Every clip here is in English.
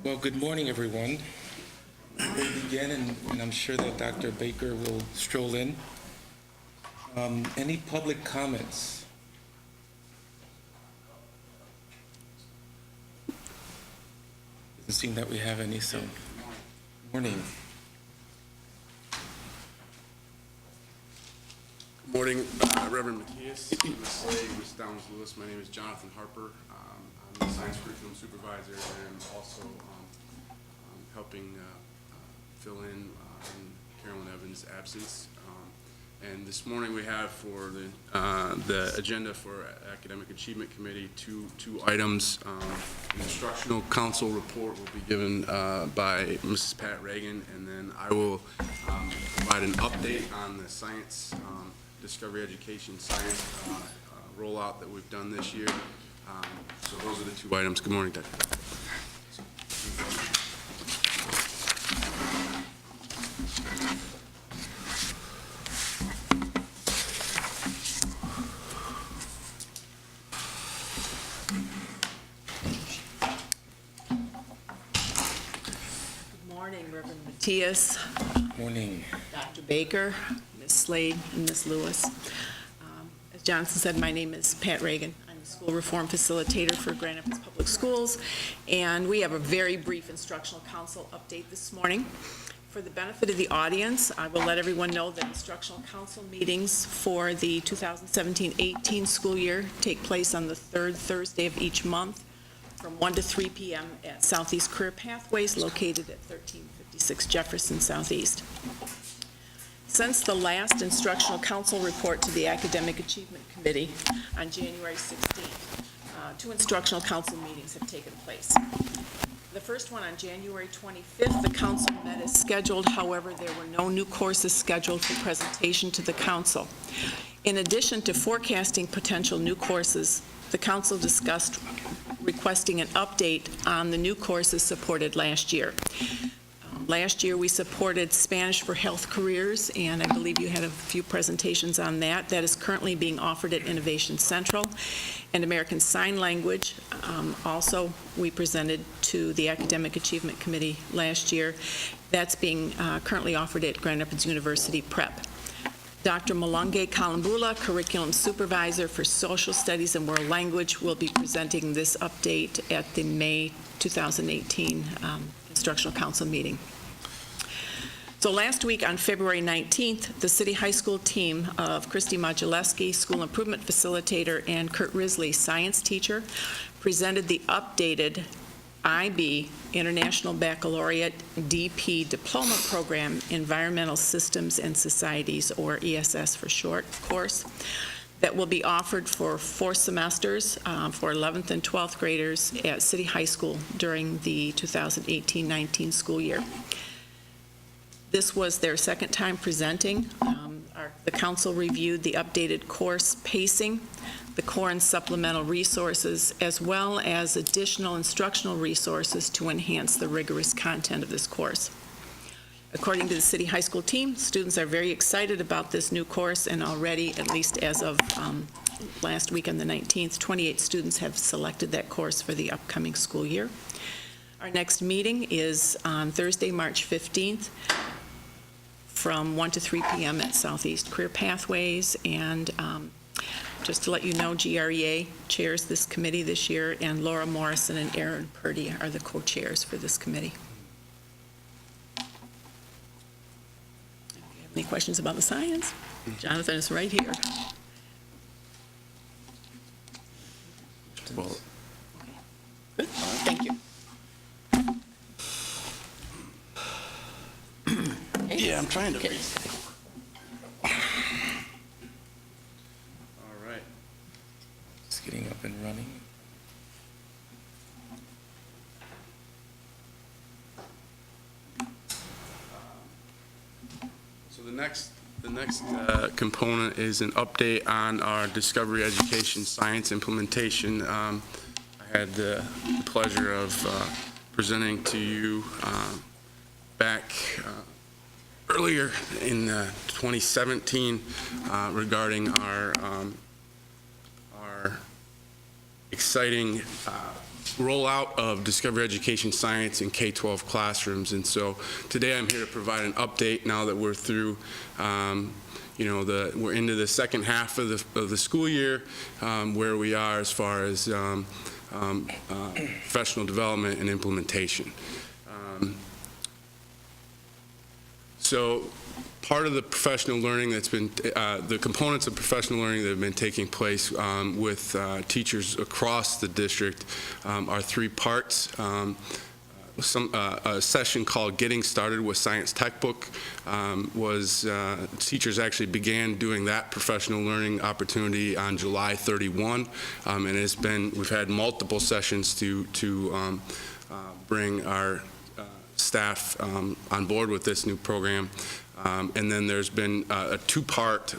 Well, good morning, everyone. We'll begin, and I'm sure that Dr. Baker will stroll in. Any public comments? Doesn't seem that we have any, so. Morning. Good morning, Reverend Matthias, Ms. Slade, Ms. Downs-Lewis. My name is Jonathan Harper. I'm the science curriculum supervisor, and I'm also helping fill in Carolyn Evans' absence. And this morning we have for the agenda for Academic Achievement Committee two items. An instructional council report will be given by Mrs. Pat Reagan, and then I will provide an update on the science Discovery Education Science rollout that we've done this year. So those are the two items. Good morning, Dr. Good morning, Reverend Matthias. Morning. Dr. Baker, Ms. Slade, and Ms. Lewis. As Johnson said, my name is Pat Reagan. I'm the School Reform Facilitator for Grand Rapids Public Schools, and we have a very brief Instructional Council update this morning. For the benefit of the audience, I will let everyone know that Instructional Council meetings for the 2017-18 school year take place on the third Thursday of each month from 1 to 3 p.m. at Southeast Career Pathways located at 1356 Jefferson Southeast. Since the last Instructional Council report to the Academic Achievement Committee on January 16th, two Instructional Council meetings have taken place. The first one on January 25th, the council met as scheduled. However, there were no new courses scheduled for presentation to the council. In addition to forecasting potential new courses, the council discussed requesting an update on the new courses supported last year. Last year, we supported Spanish for Health Careers, and I believe you had a few presentations on that. That is currently being offered at Innovation Central. And American Sign Language, also we presented to the Academic Achievement Committee last year. That's being currently offered at Grand Rapids University Prep. Dr. Malunge Kalambula, Curriculum Supervisor for Social Studies and World Language, will be presenting this update at the May 2018 Instructional Council meeting. So last week on February 19th, the City High School team of Christy Modulewski, School Improvement Facilitator, and Kurt Risley, Science Teacher, presented the updated IB, International Baccalaureate DP Diploma Program, Environmental Systems and Societies, or ESS for short, course, that will be offered for 4 semesters for 11th and 12th graders at City High School during the 2018-19 school year. This was their second time presenting. The council reviewed the updated course pacing, the core and supplemental resources, as well as additional instructional resources to enhance the rigorous content of this course. According to the City High School team, students are very excited about this new course, and already, at least as of last week on the 19th, 28 students have selected that course for the upcoming school year. Our next meeting is on Thursday, March 15th, from 1 to 3 p.m. at Southeast Career Pathways, and just to let you know, GREA chairs this committee this year, and Laura Morrison and Aaron Purdy are the co-chairs for this committee. Any questions about the science? Jonathan is right here. Well, Good. Thank you. yeah, I'm trying to Okay. read. All right. Just getting up and running. So the next component is an update on our Discovery Education Science implementation. I had the pleasure of presenting to you back earlier in 2017 regarding our exciting rollout of Discovery Education Science in K-12 classrooms. And so today I'm here to provide an update now that we're through we're into the second half of the school year, where we are as far as professional development and implementation. So part of the professional learning that's been, the components of professional learning that have been taking place with teachers across the district are three parts. A session called Getting Started with Science Textbook teachers actually began doing that professional learning opportunity on July 31, and we've had multiple sessions to bring our staff on board with this new program. And then there's been a two-part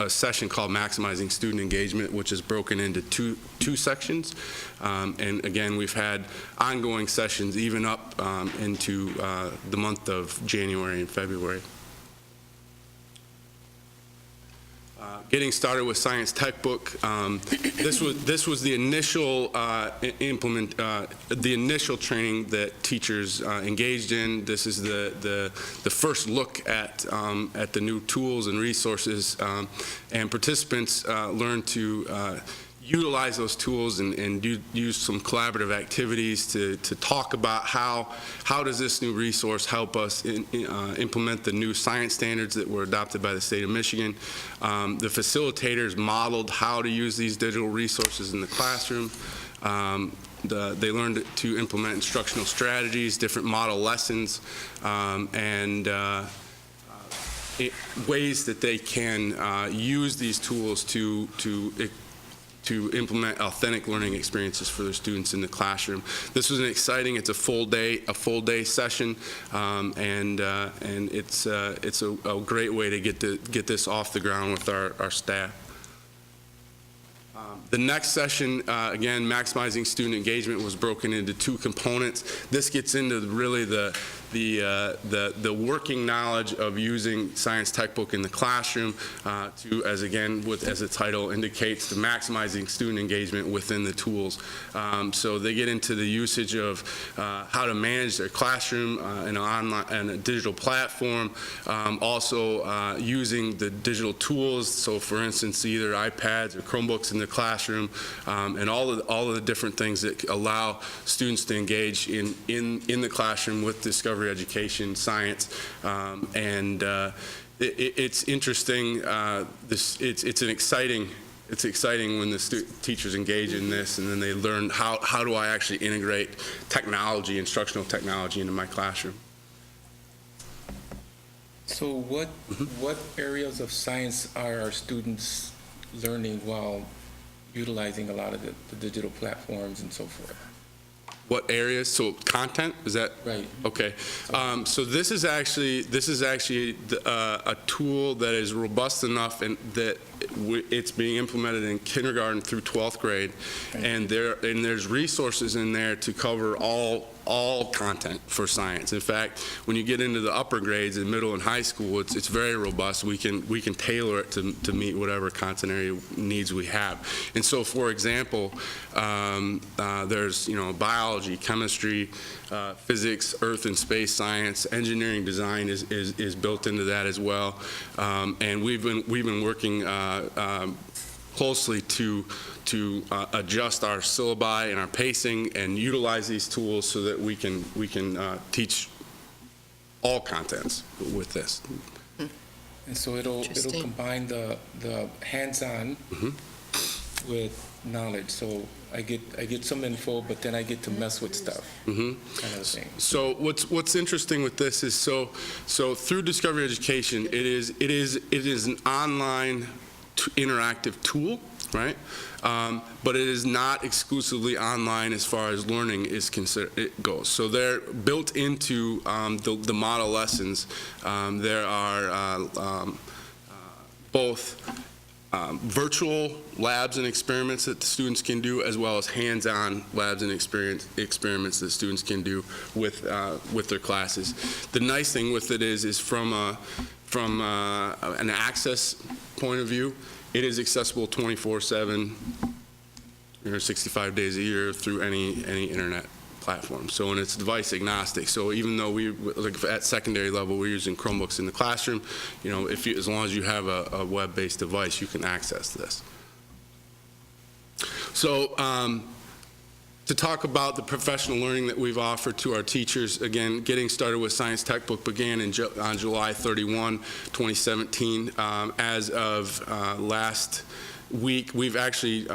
session called Maximizing Student Engagement, which is broken into two sections. And again, we've had ongoing sessions even up into the month of January and February. Getting Started with Science Textbook. This was the initial the initial training that teachers engaged in. This is the first look at the new tools and resources, and participants learn to utilize those tools and use some collaborative activities to talk about how does this new resource help us implement the new science standards that were adopted by the state of Michigan. The facilitators modeled how to use these digital resources in the classroom. They learned to implement instructional strategies, different model lessons, and ways that they can use these tools to implement authentic learning experiences for their students in the classroom. This was it's a full day session, and it's a great way to get this off the ground with our staff. The next session, again, Maximizing Student Engagement, was broken into two components. This gets into really the working knowledge of using Science Textbook in the classroom as the title indicates, to maximizing student engagement within the tools. So they get into the usage of how to manage their classroom in a digital platform, also using the digital tools. So for instance, either iPads or Chromebooks in the classroom, and all of the different things that allow students to engage in the classroom with Discovery Education Science. It's interesting. It's exciting when the teachers engage in this, and then they learn how do I actually integrate technology, instructional technology, into my classroom. So what areas of science are our students learning while utilizing a lot of the digital platforms and so forth? What areas? So content, is that right? Okay. So this is actually a tool that is robust enough and that it's being implemented in kindergarten through 12th grade, and there's resources in there to cover all content for science. In fact, when you get into the upper grades in middle and high school, it's very robust. We can tailor it to meet whatever content area needs we have. And so, for example, there's biology, chemistry, physics, earth and space science, engineering design is built into that as well. And we've been working closely to adjust our syllabi and our pacing and utilize these tools so that we can teach all contents with this. And so it'll combine the hands-on with knowledge. So I get some info, but then I get to mess with stuff, kind of thing. So what's interesting with this is so through Discovery Education, it is an online interactive tool, right? But it is not exclusively online as far as learning it goes. So they're built into the model lessons. There are both virtual labs and experiments that the students can do, as well as hands-on labs and experiments that students can do with their classes. The nice thing with it is from an access point of view, it is accessible 24/7 365 days a year through any internet platform. So, and it's device agnostic. So even though we, like at secondary level, we're using Chromebooks in the classroom, you know, if you, as long as you have a web-based device, you can access this. So, to talk about the professional learning that we've offered to our teachers, again, Getting Started with Science Textbook began on July 31, 2017. As of last week, we've actually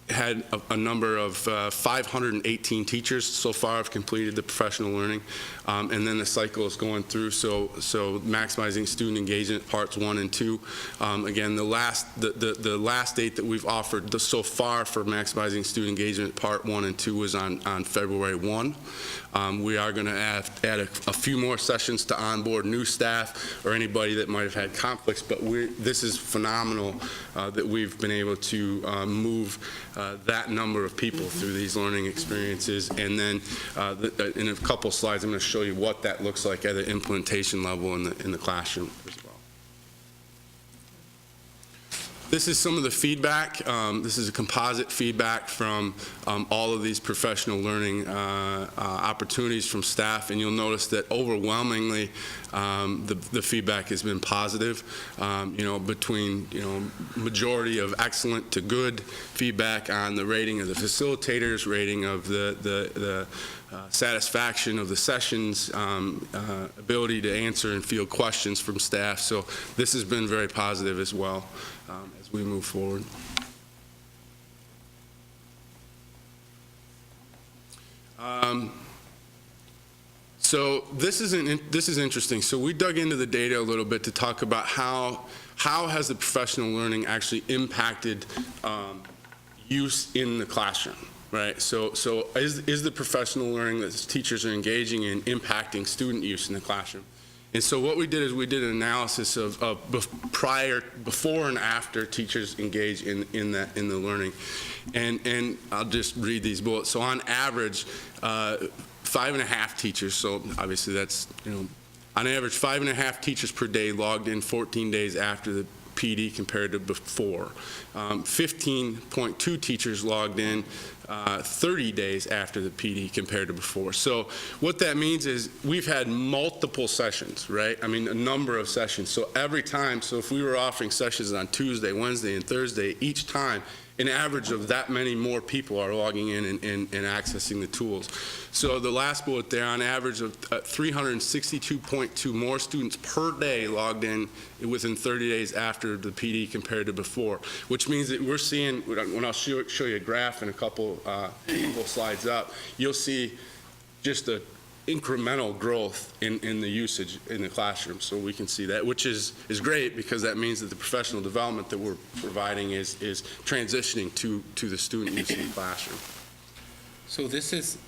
had a number of 518 teachers so far have completed the professional learning, and then the cycle is going through. So maximizing student engagement parts 1 and 2. Again, the last date that we've offered so far for maximizing student engagement part 1 and 2 was on February 1. We are going to add a few more sessions to onboard new staff or anybody that might have had conflicts, but this is phenomenal that we've been able to move that number of people through these learning experiences. And then in a couple slides, I'm going to show you what that looks like at an implementation level in the classroom as well. This is some of the feedback. This is a composite feedback from all of these professional learning opportunities from staff, and you'll notice that overwhelmingly the feedback has been positive. You know, between majority of excellent to good feedback on the rating of the facilitators, rating of the satisfaction of the sessions, ability to answer and field questions from staff. So this has been very positive as well as we move forward. So this is interesting. So we dug into the data a little bit to talk about how has the professional learning actually impacted use in the classroom. Right, so is the professional learning that teachers are engaging in impacting student use in the classroom? And so what we did is we did an analysis of before and after teachers engage in the learning, and I'll just read these bullets. So on average, 5.5 teachers. So obviously that's on average 5.5 teachers per day logged in 14 days after the PD compared to before. 15.2 teachers logged in 30 days after the PD compared to before. So what that means is we've had multiple sessions, right? I mean, a number of sessions. So every time, so if we were offering sessions on Tuesday, Wednesday, and Thursday, each time, an average of that many more people are logging in and accessing the tools. So the last bullet there, on average of 362.2 more students per day logged in within 30 days after the PD compared to before, which means that we're seeing, when I'll show you a graph in a couple slides up, you'll see just a incremental growth in the usage in the classroom. So we can see that, which is great, because that means that the professional development that we're providing is transitioning to the student use in the classroom. So this is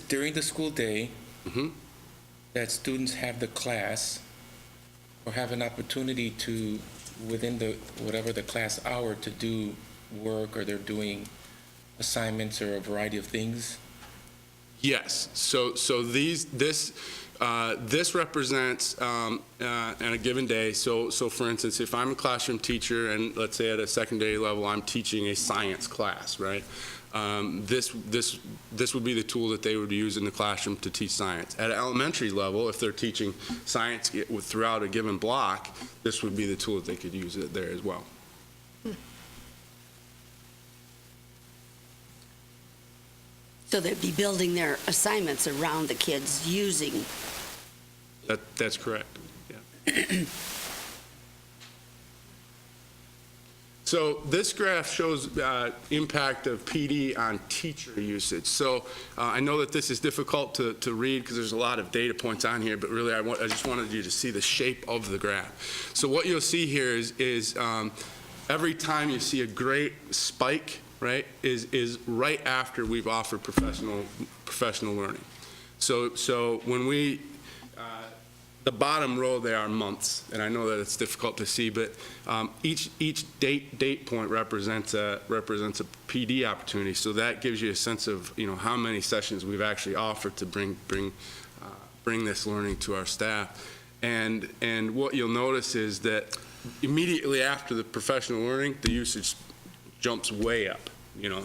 during the school day that students have the class or have an opportunity to, within the whatever the class hour, to do work, or they're doing assignments or a variety of things? Yes. So this represents on a given day. So for instance, if I'm a classroom teacher and let's say at a secondary level I'm teaching a science class, right? This would be the tool that they would use in the classroom to teach science. At an elementary level, if they're teaching science throughout a given block, this would be the tool that they could use it there as well. So they'd be building their assignments around the kids using. That's correct. Yeah. So this graph shows impact of PD on teacher usage. So I know that this is difficult to read because there's a lot of data points on here, but really I just wanted you to see the shape of the graph. So what you'll see here is every time you see a great spike, right, is right after we've offered professional learning. So when we, the bottom row there are months, and I know that it's difficult to see, but each date point represents a PD opportunity. So that gives you a sense of how many sessions we've actually offered to bring this learning to our staff. And what you'll notice is that immediately after the professional learning, the usage jumps way up,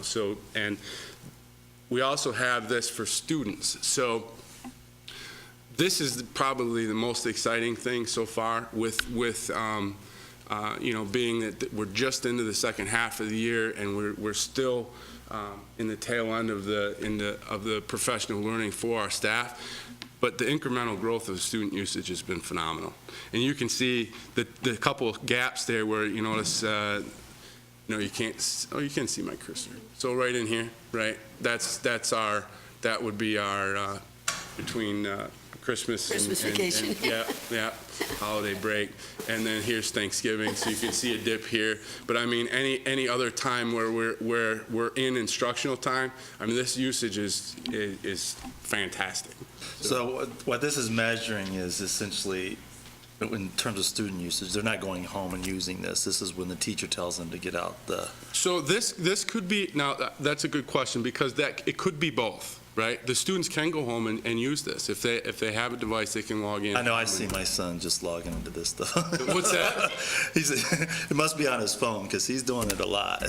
so, and we also have this for students. So this is probably the most exciting thing so far with being that we're just into the second half of the year and we're still in the tail end of the professional learning for our staff. But the incremental growth of student usage has been phenomenal. And you can see the couple of gaps there where you notice, you can't see my cursor. So right in here, right, that would be our, between Christmas and vacation. yeah, holiday break. And then here's Thanksgiving, so you can see a dip here. But I mean, any other time where we're in instructional time, I mean, this usage is fantastic. So what this is measuring is essentially, in terms of student usage, they're not going home and using this. This is when the teacher tells them to get out the... So this could be, now that's a good question, because it could be both, right? The students can go home and use this. If they have a device, they can log in. I know, I see my son just logging into this stuff. What's that? It must be on his phone, because he's doing it a lot.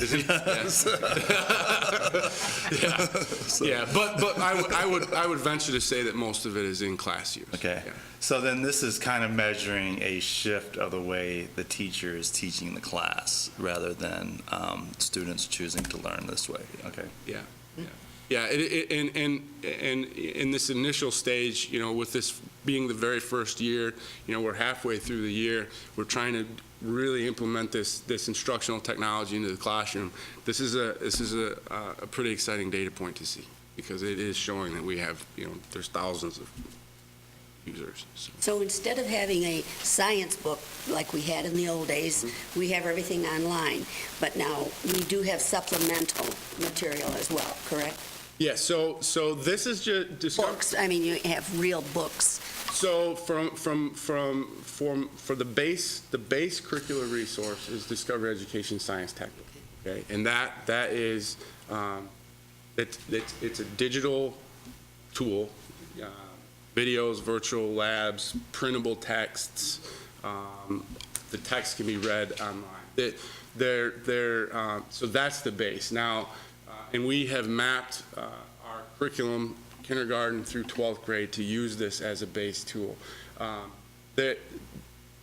Yeah, but I would venture to say that most of it is in class use. Okay. Yeah. So then this is kind of measuring a shift of the way the teacher is teaching the class, rather than students choosing to learn this way. Okay. Yeah. Yeah, and in this initial stage, with this being the very first year, we're halfway through the year. We're trying to really implement this instructional technology into the classroom. This is a pretty exciting data point to see, because it is showing that we have, there's thousands of users. So instead of having a science book like we had in the old days, we have everything online. But now we do have supplemental material as well, correct? Yeah, so this is just Books, I mean, you have real books. So for the base curricular resource is Discovery Education Science Textbook. Okay, and that is it's a digital tool, videos, virtual labs, printable texts. The text can be read online. So that's the base now. And we have mapped our curriculum, kindergarten through 12th grade, to use this as a base tool. That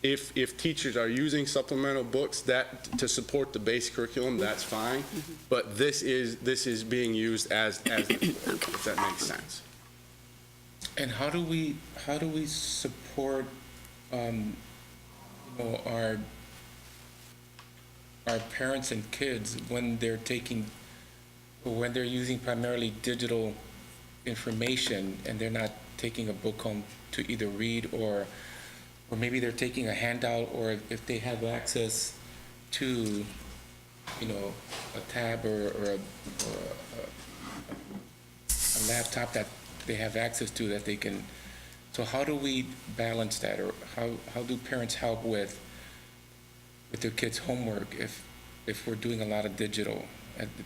if teachers are using supplemental books to support the base curriculum, that's fine. But this is being used as the tool, if that makes sense. And how do we support our parents and kids when they're using primarily digital information and they're not taking a book home to either read, or maybe they're taking a handout, or if they have access to a tab or a laptop that they have access to, that they can. So how do we balance that, or how do parents help with their kids' homework if we're doing a lot of digital,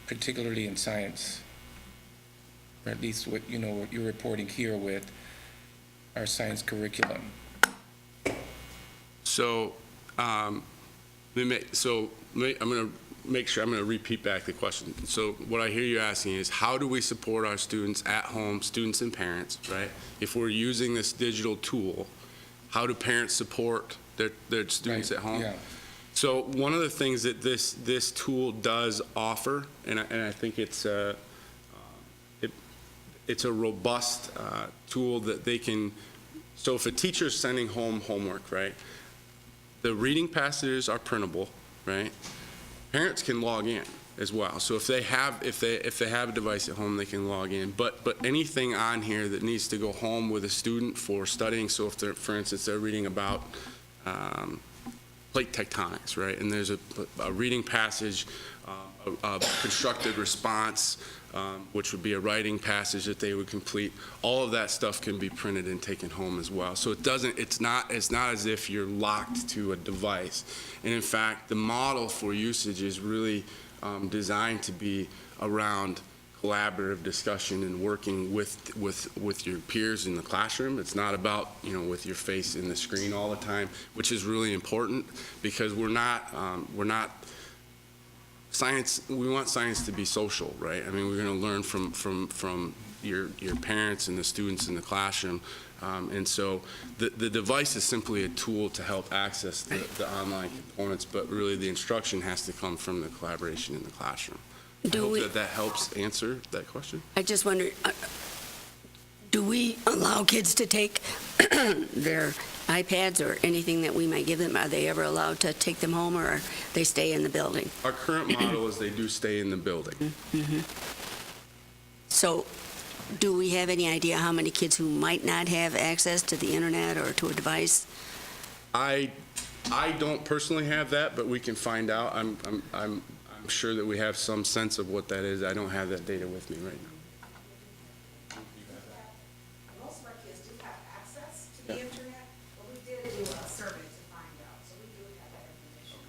particularly in science, or at least what you're reporting here with our science curriculum? So I'm going to make sure I'm going to repeat back the question. So what I hear you asking is, how do we support our students at home, students and parents, right? If we're using this digital tool, how do parents support their students at home? Yeah. So one of the things that this tool does offer, and I think it's a robust tool that they can. So if a teacher's sending home homework, right, the reading passages are printable, right? Parents can log in as well. So if they have a device at home, they can log in. But anything on here that needs to go home with a student for studying. So if they're, for instance, they're reading about plate tectonics, right? And there's a reading passage, a constructed response, which would be a writing passage that they would complete. All of that stuff can be printed and taken home as well. So it's not as if you're locked to a device. And in fact, the model for usage is really designed to be around collaborative discussion and working with your peers in the classroom. It's not about, with your face in the screen all the time, which is really important because we're not science. We want science to be social, right? I mean, we're going to learn from your parents and the students in the classroom. And so the device is simply a tool to help access the online components, but really the instruction has to come from the collaboration in the classroom. I hope that helps answer that question. I just wonder, do we allow kids to take their iPads or anything that we might give them? Are they ever allowed to take them home, or they stay in the building? Our current model is they do stay in the building. Mm-hmm. So do we have any idea how many kids who might not have access to the internet or to a device? I don't personally have that, but we can find out. I'm sure that we have some sense of what that is. I don't have that data with me right now. Most of our kids do have access to the internet, but we did do a survey to find out, so we do have that information.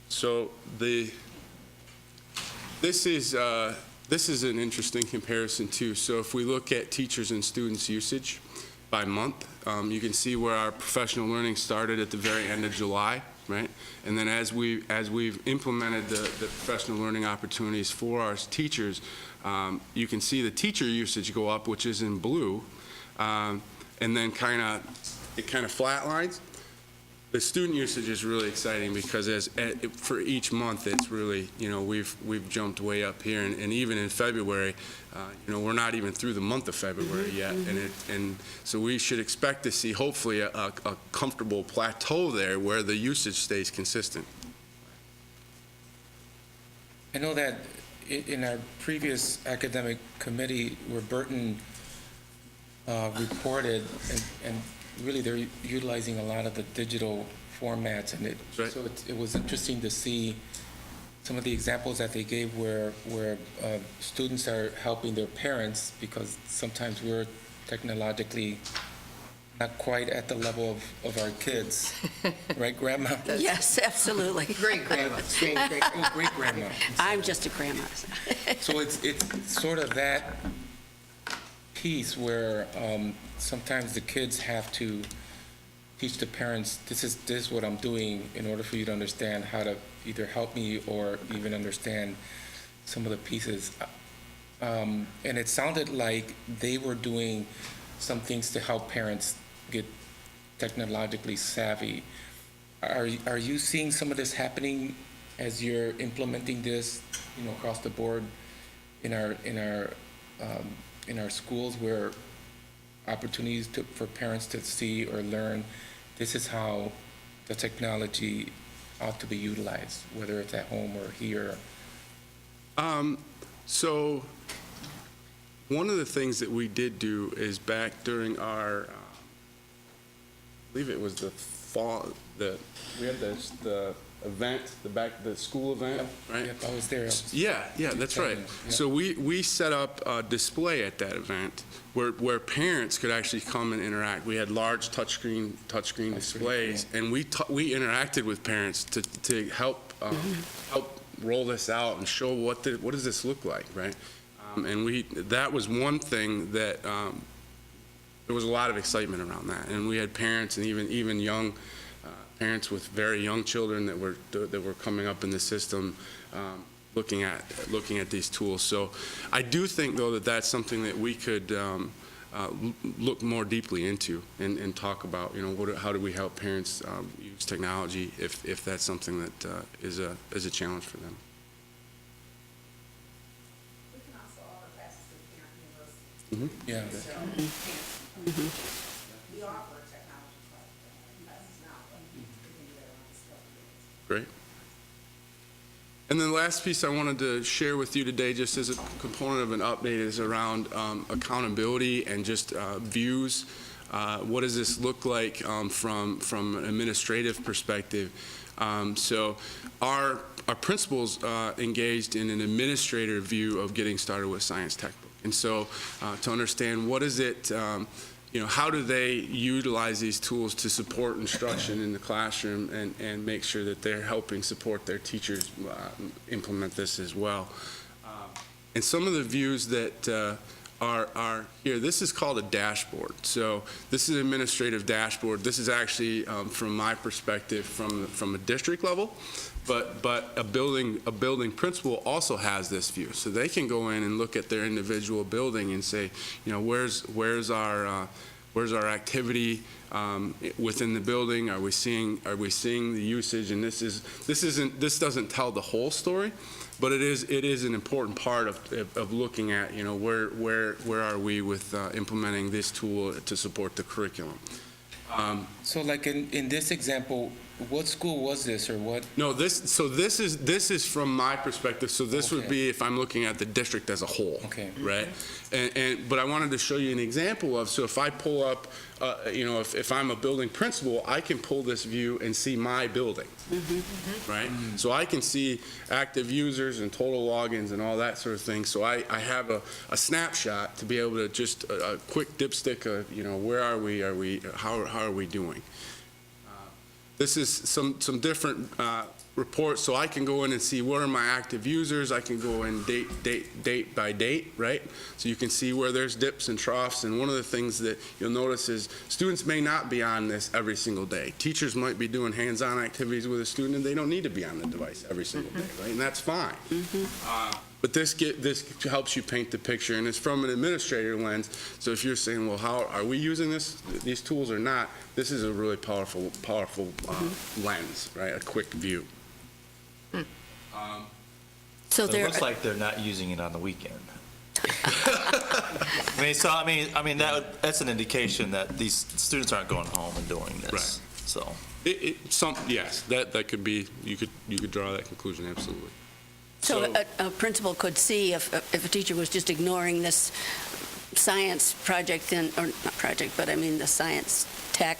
So this is an interesting comparison too. So if we look at teachers and students usage by month, you can see where our professional learning started at the very end of July, right? And then as we've implemented the professional learning opportunities for our teachers, you can see the teacher usage go up, which is in blue, and then it kind of flatlines. The student usage is really exciting because for each month, it's really, we've jumped way up here, and even in February, we're not even through the month of February yet, and so we should expect to see hopefully a comfortable plateau there where the usage stays consistent. I know that in our previous academic committee, where Burton reported, and really they're utilizing a lot of the digital formats, and so it was interesting to see some of the examples that they gave where students are helping their parents, because sometimes we're technologically not quite at the level of our kids, right, Grandma? Yes, absolutely. Great grandma. Great grandma. I'm just a grandma. So it's sort of that piece where sometimes the kids have to teach the parents, this is what I'm doing in order for you to understand how to either help me or even understand some of the pieces. And it sounded like they were doing some things to help parents get technologically savvy. Are you seeing some of this happening as you're implementing this, across the board in our schools, where opportunities for parents to see or learn this is how the technology ought to be utilized, whether it's at home or here? So one of the things that we did do is back during our, I believe it was the fall, we had the event, the school event, right? Yep, I was there. Yeah, that's right. Yeah. So we set up a display at that event where parents could actually come and interact. We had large touchscreen displays, and we interacted with parents to help roll this out and show what does this look like, right? And that was one thing that there was a lot of excitement around that, and we had parents and even young parents with very young children that were coming up in the system, looking at these tools. So I do think, though, that that's something that we could look more deeply into and talk about. How do we help parents use technology if that's something that is a challenge for them. We can also offer classes to the parent university. Yeah. So, parents, we offer technology classes now, but we can do that around this couple. Great. And then the last piece I wanted to share with you today, just as a component of an update, is around accountability and just views. What does this look like from an administrative perspective? So our principals engaged in an administrator view of getting started with Science Textbook. And so to understand what is it how do they utilize these tools to support instruction in the classroom and make sure that they're helping support their teachers implement this as well. And some of the views that are here, this is called a dashboard. So this is an administrative dashboard. This is actually, from my perspective, from a district level. But a building principal also has this view, so they can go in and look at their individual building and say, where's our activity within the building? Are we seeing the usage? And this doesn't tell the whole story, but it is an important part of looking at where are we with implementing this tool to support the curriculum. So like in this example, what school was this, or what? No, this is from my perspective. So this would be if I'm looking at the district as a whole. Okay. Right. But I wanted to show you an example of, so if I pull up, if I'm a building principal, I can pull this view and see my building. Right. So I can see active users and total logins and all that sort of thing. So I have a snapshot to be able to just a quick dipstick of, where are we? How are we doing? This is some different reports, so I can go in and see what are my active users. I can go in date by date, right? So you can see where there's dips and troughs. And one of the things that you'll notice is students may not be on this every single day. Teachers might be doing hands-on activities with a student, and they don't need to be on the device every single day, right? And that's fine. But this helps you paint the picture, and it's from an administrator lens. So if you're saying, well, how are we using these tools or not? This is a really powerful lens, right? A quick view. So It looks like they're not using it on the weekend. That's an indication that these students aren't going home and doing this. Right. So Yes, that could be. You could draw that conclusion, absolutely. So a principal could see if a teacher was just ignoring this science project, or not project, but I mean the science tech.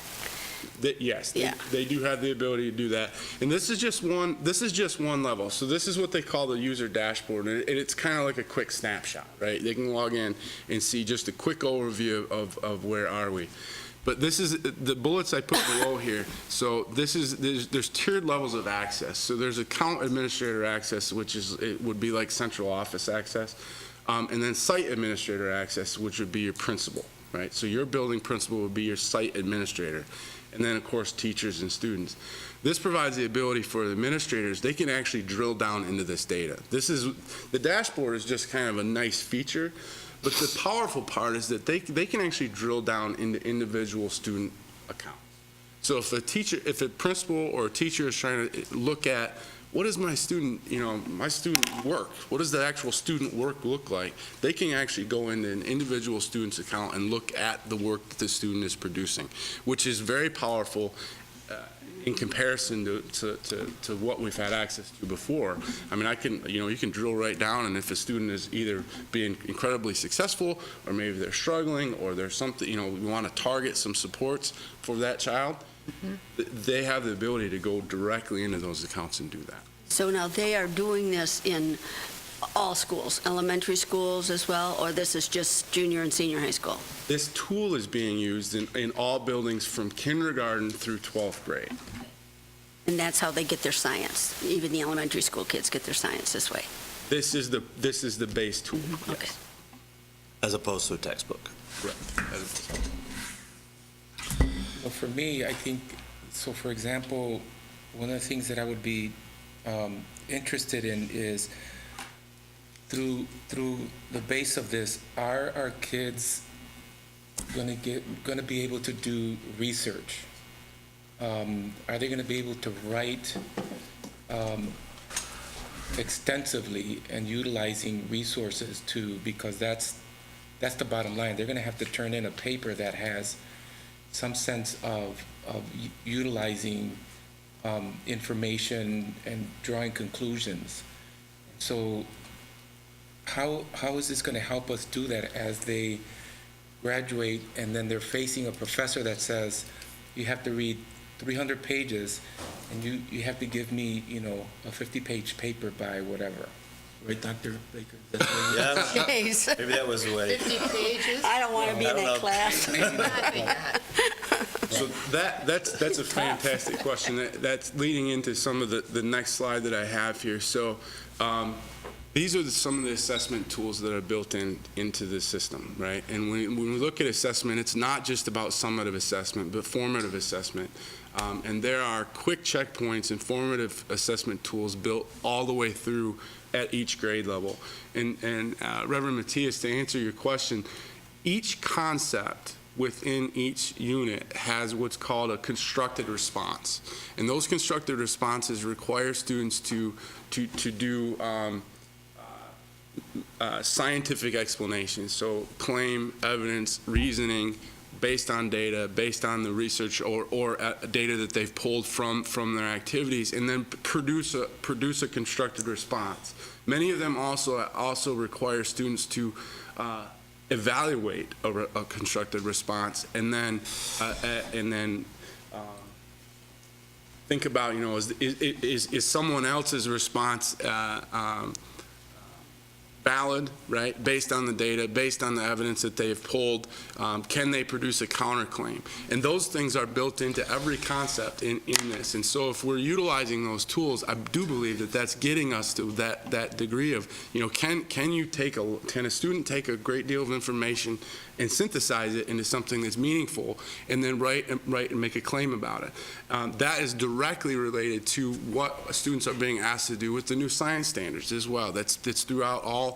Yes, Yeah. they do have the ability to do that. And this is just one level. So this is what they call the user dashboard, and it's kind of like a quick snapshot, right? They can log in and see just a quick overview of where are we. But this is the bullets I put below here. So there's tiered levels of access. So there's account administrator access, which would be like central office access, and then site administrator access, which would be your principal, right? So your building principal would be your site administrator, and then of course teachers and students. This provides the ability for the administrators. They can actually drill down into this data. The dashboard is just kind of a nice feature. But the powerful part is that they can actually drill down into individual student accounts. So if a principal or a teacher is trying to look at what is my student work, what does the actual student work look like, they can actually go into an individual student's account and look at the work that the student is producing, which is very powerful in comparison to what we've had access to before. I mean, you can drill right down, and if a student is either being incredibly successful, or maybe they're struggling, or there's something, we want to target some supports for that child, they have the ability to go directly into those accounts and do that. So now they are doing this in all schools, elementary schools as well, or this is just junior and senior high school? This tool is being used in all buildings from kindergarten through 12th grade. And that's how they get their science. Even the elementary school kids get their science this way. This is the base tool. Okay. as opposed to a textbook. Right. Well, for me, I think, so for example, one of the things that I would be interested in is through the base of this, are our kids going to be able to do research? Are they going to be able to write extensively and utilizing resources too? Because that's the bottom line. They're going to have to turn in a paper that has some sense of utilizing information and drawing conclusions. So how is this going to help us do that as they graduate and then they're facing a professor that says, you have to read 300 pages and you have to give me, a 50-page paper by whatever. Right, Dr. Baker? That's what you- Yeah, Jeez, maybe that was the way. 50 pages? I don't want to be in I don't that know. class. So that's a fantastic question. That's leading into some of the next slide that I have here. So these are some of the assessment tools that are built into the system, right? And when we look at assessment, it's not just about summative assessment, but formative assessment. And there are quick checkpoints and formative assessment tools built all the way through at each grade level. And Reverend Matthias, to answer your question, each concept within each unit has what's called a constructed response. And those constructed responses require students to do scientific explanations, so claim, evidence, reasoning, based on data, based on the research or data that they've pulled from their activities, and then produce a constructed response. Many of them also require students to evaluate a constructed response, and then think about, is someone else's response valid, right, based on the data, based on the evidence that they've pulled. Can they produce a counterclaim? And those things are built into every concept in this. And so if we're utilizing those tools, I do believe that that's getting us to that degree of, can a student take a great deal of information and synthesize it into something that's meaningful, and then write and make a claim about it. That is directly related to what students are being asked to do with the new science standards as well. That's throughout all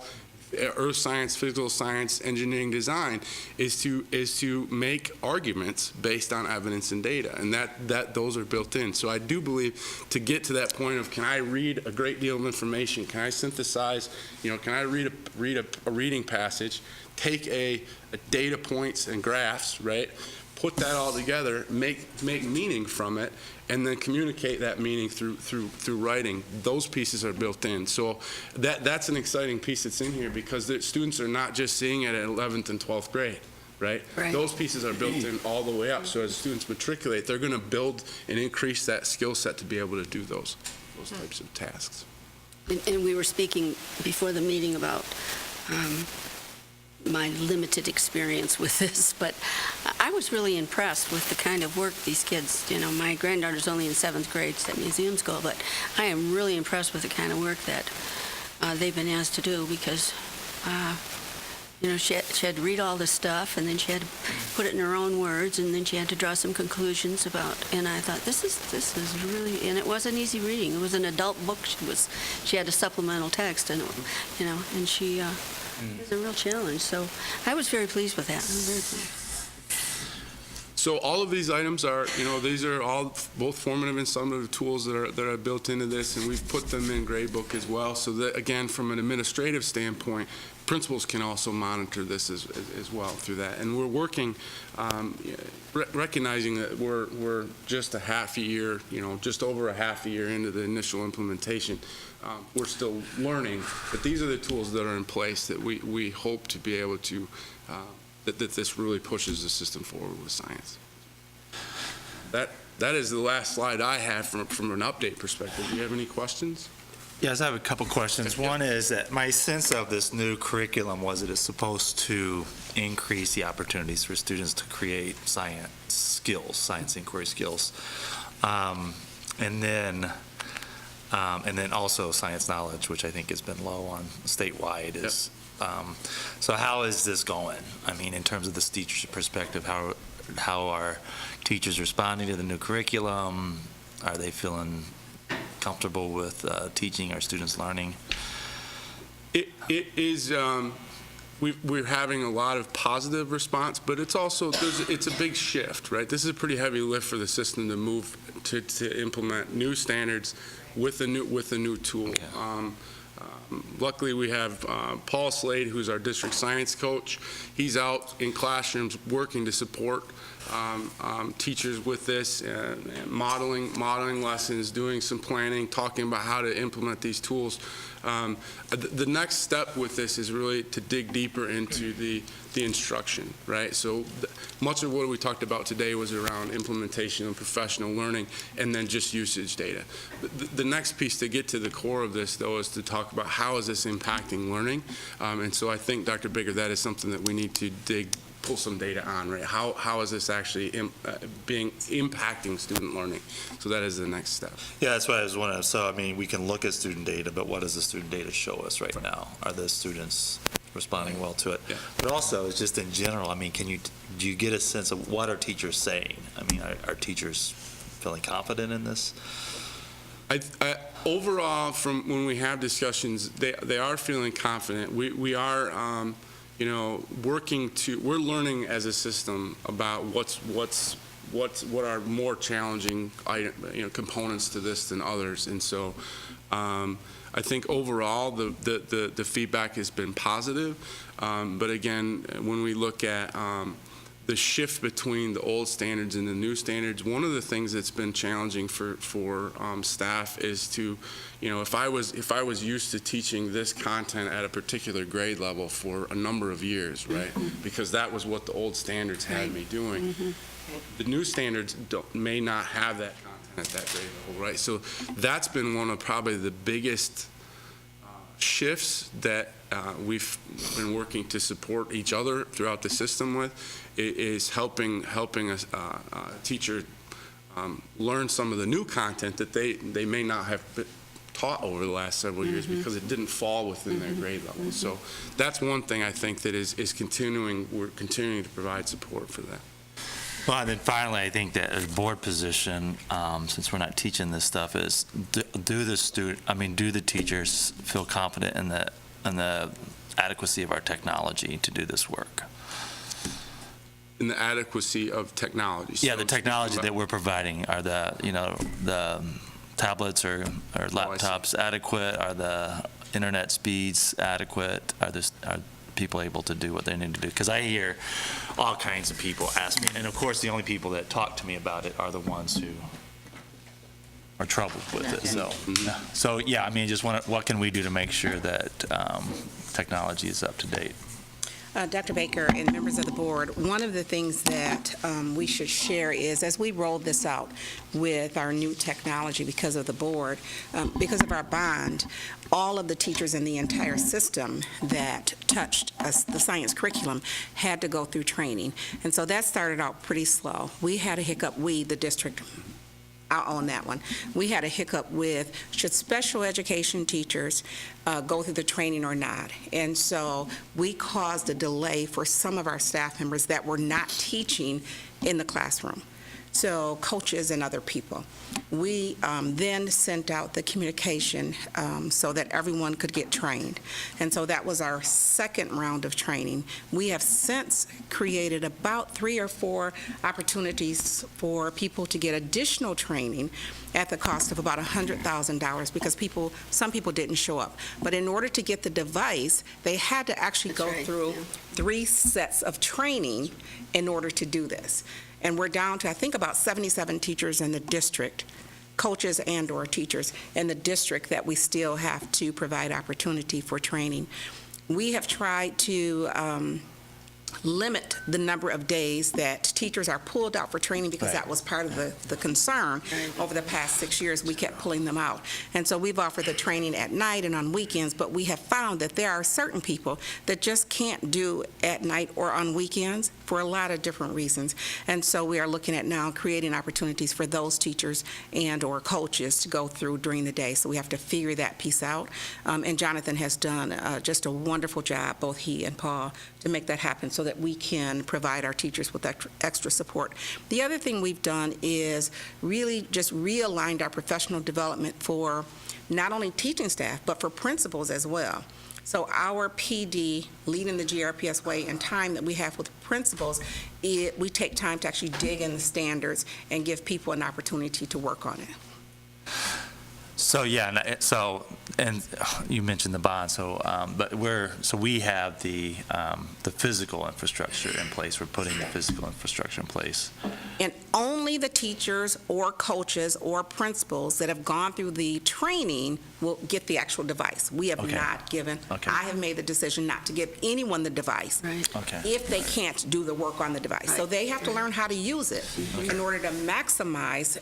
earth science, physical science, engineering, design, is to make arguments based on evidence and data, and that those are built in. So I do believe, to get to that point of, can I read a great deal of information? Can I synthesize? Can I read a reading passage? Take a data points and graphs, right? Put that all together, make meaning from it, and then communicate that meaning through writing. Those pieces are built in. So that's an exciting piece that's in here, because the students are not just seeing it at 11th and 12th grade, right? Those pieces are built in all the way up. So as students matriculate, they're going to build and increase that skill set to be able to do those types of tasks. And we were speaking before the meeting about my limited experience with this, but I was really impressed with the kind of work these kids, my granddaughter's only in 7th grade at museum school, but I am really impressed with the kind of work that they've been asked to do, because she had to read all this stuff, and then she had to put it in her own words, and then she had to draw some conclusions about, and I thought, this is really, and it wasn't easy reading. It was an adult book. She had a supplemental text, and and she it was a real challenge. So I was very pleased with that. I was very pleased. So all of these items are, these are all both formative and summative tools that are built into this, and we've put them in gradebook as well, so that, again, from an administrative standpoint, principals can also monitor this as well through that. And we're working, recognizing that we're just a half a year, just over a half a year into the initial implementation. We're still learning, but these are the tools that are in place that we hope to be able to, that this really pushes the system forward with science. That is the last slide I have from an update perspective. Do you have any questions? Yes, I have a couple questions. One is that my sense of this new curriculum was it is supposed to increase the opportunities for students to create science inquiry skills, and then also science knowledge, which I think has been low on statewide. So how is this going? I mean, in terms of this teacher's perspective, how are teachers responding to the new curriculum? Are they feeling comfortable with teaching our students learning? It is, we're having a lot of positive response, but it's also, it's a big shift, right? This is a pretty heavy lift for the system to move to implement new standards with a new tool. Okay. Luckily, we have Paul Slade, who's our district science coach. He's out in classrooms working to support teachers with this, and modeling lessons, doing some planning, talking about how to implement these tools. The next step with this is really to dig deeper into the instruction, right? So much of what we talked about today was around implementation and professional learning, and then just usage data. The next piece to get to the core of this, though, is to talk about how is this impacting learning. And so I think, Dr. Baker, that is something that we need to pull some data on, right? How is this actually impacting student learning? So that is the next step. Yeah, that's what I was wondering. So, I mean, we can look at student data, but what does the student data show us right now? Are the students responding well to it? Yeah. But also, it's just in general, I mean, do you get a sense of what are teachers saying? I mean, are teachers feeling confident in this? Overall, from when we have discussions, they are feeling confident. We are, we're learning as a system about what are more challenging components to this than others, and so I think overall the feedback has been positive, but again, when we look at the shift between the old standards and the new standards, one of the things that's been challenging for staff is to, if I was used to teaching this content at a particular grade level for a number of years, right? Because that was what the old standards had me doing. The new standards may not have that content at that grade level, right? So that's been one of probably the biggest shifts that we've been working to support each other throughout the system with, is helping a teacher learn some of the new content that they may not have been taught over the last several years because it didn't fall within their grade level. So that's one thing I think that we're continuing to provide support for that. Well, and then finally, I think that a board position, since we're not teaching this stuff, is do the teachers feel confident in the adequacy of our technology to do this work? In the adequacy of technology. Yeah, the technology that we're providing, are the tablets or laptops adequate? Are the internet speeds adequate? Are people able to do what they need to do? Because I hear all kinds of people ask me, and of course the only people that talk to me about it are the ones who are troubled with it. So yeah, I mean, just what can we do to make sure that technology is up to date? Dr. Baker and members of the board, one of the things that we should share is, as we roll this out with our new technology because of the board, because of our bond, all of the teachers in the entire system that touched the science curriculum had to go through training. And so that started out pretty slow. We had a hiccup, the district, I'll own that one. We had a hiccup with should special education teachers go through the training or not. And so we caused a delay for some of our staff members that were not teaching in the classroom. So coaches and other people. We then sent out the communication so that everyone could get trained. And so that was our second round of training. We have since created about 3 or 4 opportunities for people to get additional training at the cost of about $100,000 because some people didn't show up. But in order to get the device, they had to actually go through 3 sets of training in order to do this. And we're down to, I think, about 77 teachers in the district, coaches and/or teachers in the district that we still have to provide opportunity for training. We have tried to limit the number of days that teachers are pulled out for training because that was part of the concern. Over the past 6 years, we kept pulling them out. And so we've offered the training at night and on weekends, but we have found that there are certain people that just can't do at night or on weekends for a lot of different reasons. And so we are looking at now creating opportunities for those teachers and/or coaches to go through during the day. So we have to figure that piece out. And Jonathan has done just a wonderful job, both he and Paul, to make that happen so that we can provide our teachers with extra support. The other thing we've done is really just realigned our professional development for not only teaching staff, but for principals as well. So our PD, leading the GRPS way, and time that we have with principals, we take time to actually dig in the standards and give people an opportunity to work on it. So yeah, so And you mentioned the bond, so, so we have the physical infrastructure in place. We're putting the physical infrastructure in place. And only the teachers or coaches or principals that have gone through the training will get the actual device. We have Okay. not given, Okay. I have made the decision not to give anyone the device Right. Okay. if they can't do the work on the device. So they have to learn how to use it in order to maximize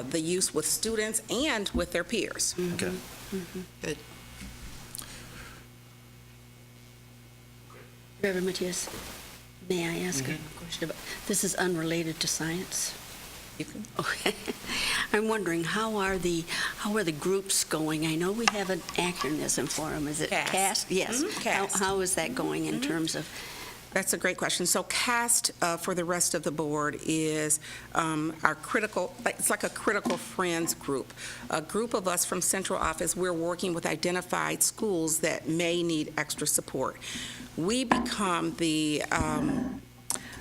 the use with students and with their peers. Okay. Good. Reverend Matias, may I ask a question about, this is unrelated to science? You can- Okay. I'm wondering, how are the groups going? I know we have an acronym for them. Is it CAST. CAST? Yes. Mhm, CAST. How is that going in terms of, That's a great question. So CAST, for the rest of the board, is our critical, it's like a critical friends group. A group of us from central office, we're working with identified schools that may need extra support. We become the,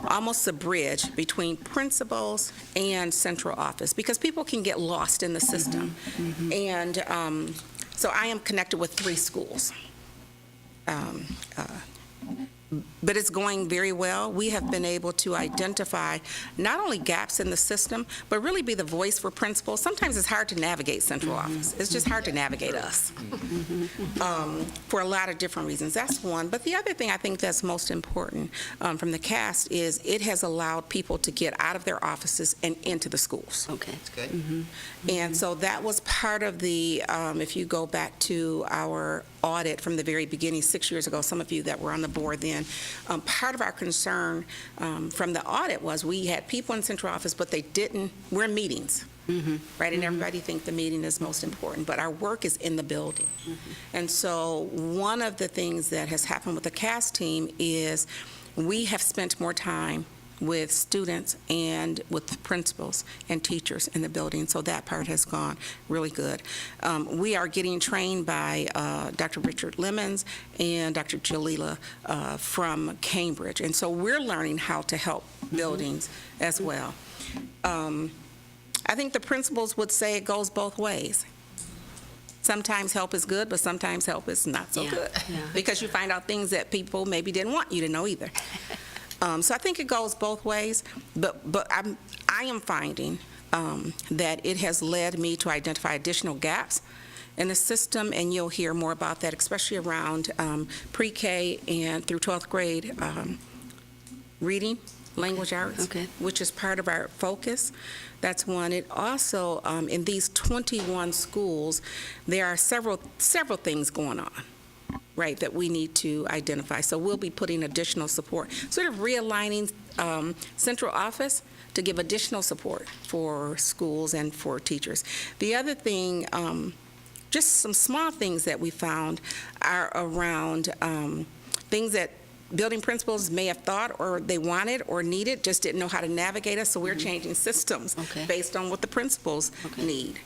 almost a bridge between principals and central office, because people can get lost in the system. And so I am connected with 3 schools. But it's going very well. We have been able to identify not only gaps in the system, but really be the voice for principals. Sometimes it's hard to navigate central office. It's just hard to navigate us for a lot of different reasons. That's one. But the other thing I think that's most important from the CAST is it has allowed people to get out of their offices and into the schools. okay. And so that was part of the, if you go back to our audit from the very beginning, 6 years ago, some of you that were on the board then, part of our concern from the audit was we had people in central office, but they didn't, we're in meetings, right? And everybody thinks the meeting is most important, but our work is in the building. And so one of the things that has happened with the CAST team is we have spent more time with students and with principals and teachers in the building, so that part has gone really good. We are getting trained by Dr. Richard Lemons and Dr. Jalila from Cambridge, and so we're learning how to help buildings as well. I think the principals would say it goes both ways. Sometimes help is good, but sometimes help is not so Yeah, good, yeah. because you find out things that people maybe didn't want you to know either. So I think it goes both ways, but I am finding that it has led me to identify additional gaps in the system, and you'll hear more about that, especially around pre-K and through 12th grade reading, language arts, Okay. which is part of our focus. That's one. It also, in these 21 schools, there are several things going on, right, that we need to identify. So we'll be putting additional support, sort of realigning central office to give additional support for schools and for teachers. The other thing, just some small things that we found are around things that building principals may have thought or they wanted or needed, just didn't know how to navigate us, so we're changing systems Okay. based on what the principals need.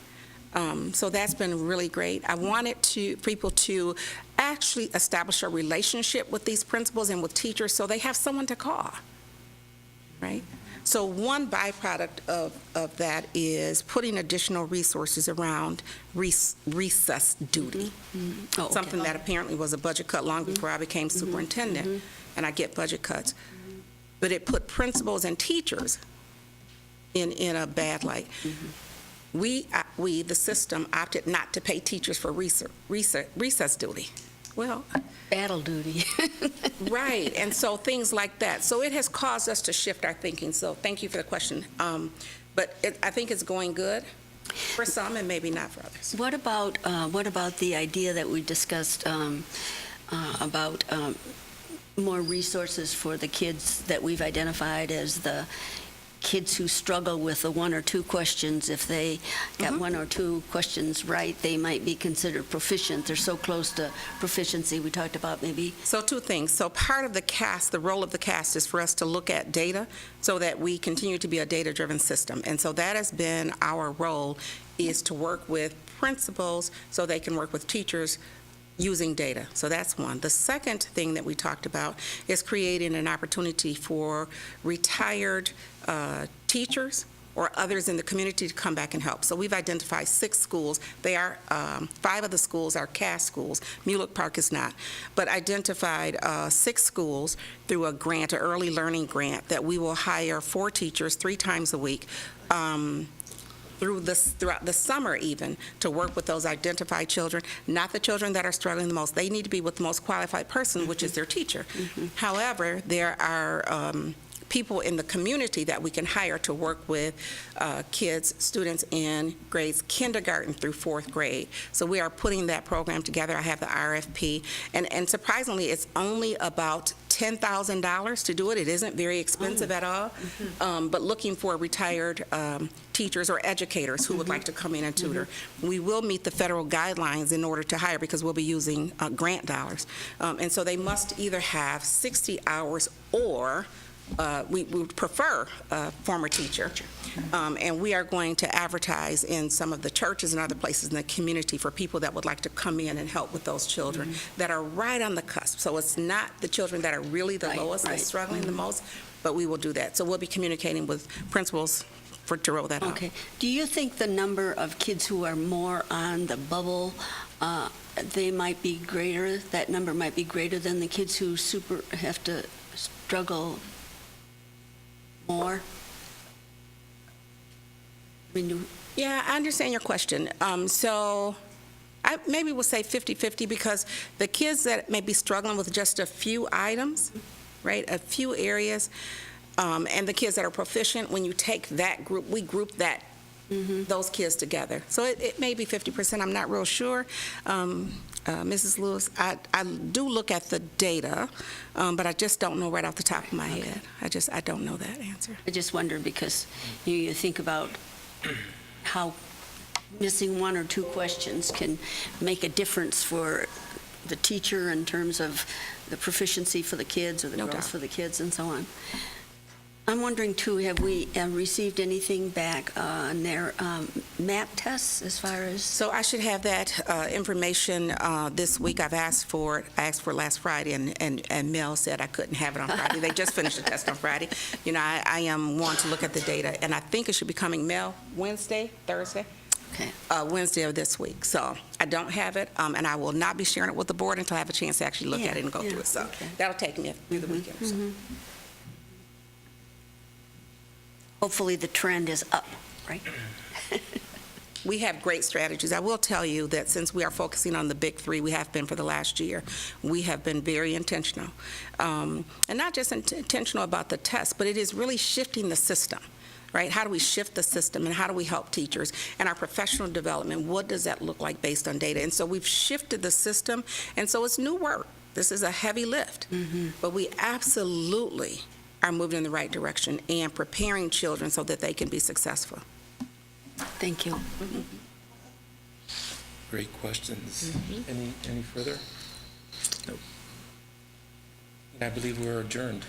So that's been really great. I wanted people to actually establish a relationship with these principals and with teachers so they have someone to call, right? So one byproduct of that is putting additional resources around recess duty, Oh, okay. something that apparently was a budget cut long before I became superintendent, and I get budget cuts. But it put principals and teachers in a bad light. We, the system, opted not to pay teachers for recess duty. Well, Battle duty. right, and so things like that. So it has caused us to shift our thinking, so thank you for the question. But I think it's going good for some and maybe not for others. What about the idea that we discussed about more resources for the kids that we've identified as the kids who struggle with the 1 or 2 questions? If they got 1 or 2 questions right, they might be considered proficient. They're so close to proficiency. We talked about maybe. So 2 things. So part of the CAST, the role of the CAST is for us to look at data so that we continue to be a data-driven system. And so that has been our role, is to work with principals so they can work with teachers using data. So that's one. The second thing that we talked about is creating an opportunity for retired teachers or others in the community to come back and help. So we've identified 6 schools. They are, 5 of the schools are CAS schools. Mulek Park is not. But identified 6 schools through a grant, an early learning grant, that we will hire 4 teachers 3 times a week, throughout the summer even, to work with those identified children, not the children that are struggling the most. They need to be with the most qualified person, which is their teacher. However, there are people in the community that we can hire to work with kids, students in grades kindergarten through 4th grade. So we are putting that program together. I have the RFP, and surprisingly, it's only about $10,000 to do it. It isn't very expensive at all, but looking for retired teachers or educators who would like to come in and tutor. We will meet the federal guidelines in order to hire, because we'll be using grant dollars. And so they must either have 60 hours or we would prefer a former teacher. And we are going to advertise in some of the churches and other places in the community for people that would like to come in and help with those children that are right on the cusp. So it's not the children that are really the lowest, that's struggling the most, but we will do that. So we'll be communicating with principals to roll that out. Okay. Do you think the number of kids who are more on the bubble, they might be greater, that number might be greater than the kids who have to struggle more? Yeah, I understand your question. So I maybe we'll say 50-50, because the kids that may be struggling with just a few items, right, a few areas, and the kids that are proficient, when you take that group, we group that those kids together. So it may be 50%. I'm not real sure. Mrs. Lewis, I do look at the data, but I just don't know right off the top of my head. I don't know that answer. I just wonder, because you think about how missing 1 or 2 questions can make a difference for the teacher in terms of the proficiency for the kids or the growth for the kids and so on. I'm wondering, too, have we received anything back on their MAP tests as far as? So I should have that information this week. I've asked for it. I asked for it last Friday, and Mel said I couldn't have it on Friday. They just finished the test on Friday. You know, I am wanting to look at the data, and I think it should be coming, Mel, Wednesday, Thursday? Okay. Wednesday of this week. So I don't have it, and I will not be sharing it with the board until I have a chance to actually look at it and go through it. So that'll take me through the weekend or so. Hopefully the trend is up, right? We have great strategies. I will tell you that since we are focusing on the big 3, we have been for the last year, we have been very intentional. And not just intentional about the test, but it is really shifting the system, right? How do we shift the system, and how do we help teachers? And our professional development, what does that look like based on data? And so we've shifted the system, and so it's new work. This is a heavy lift, but we absolutely are moving in the right direction and preparing children so that they can be successful. Thank you. Great questions. Any further? Nope. And I believe we're adjourned.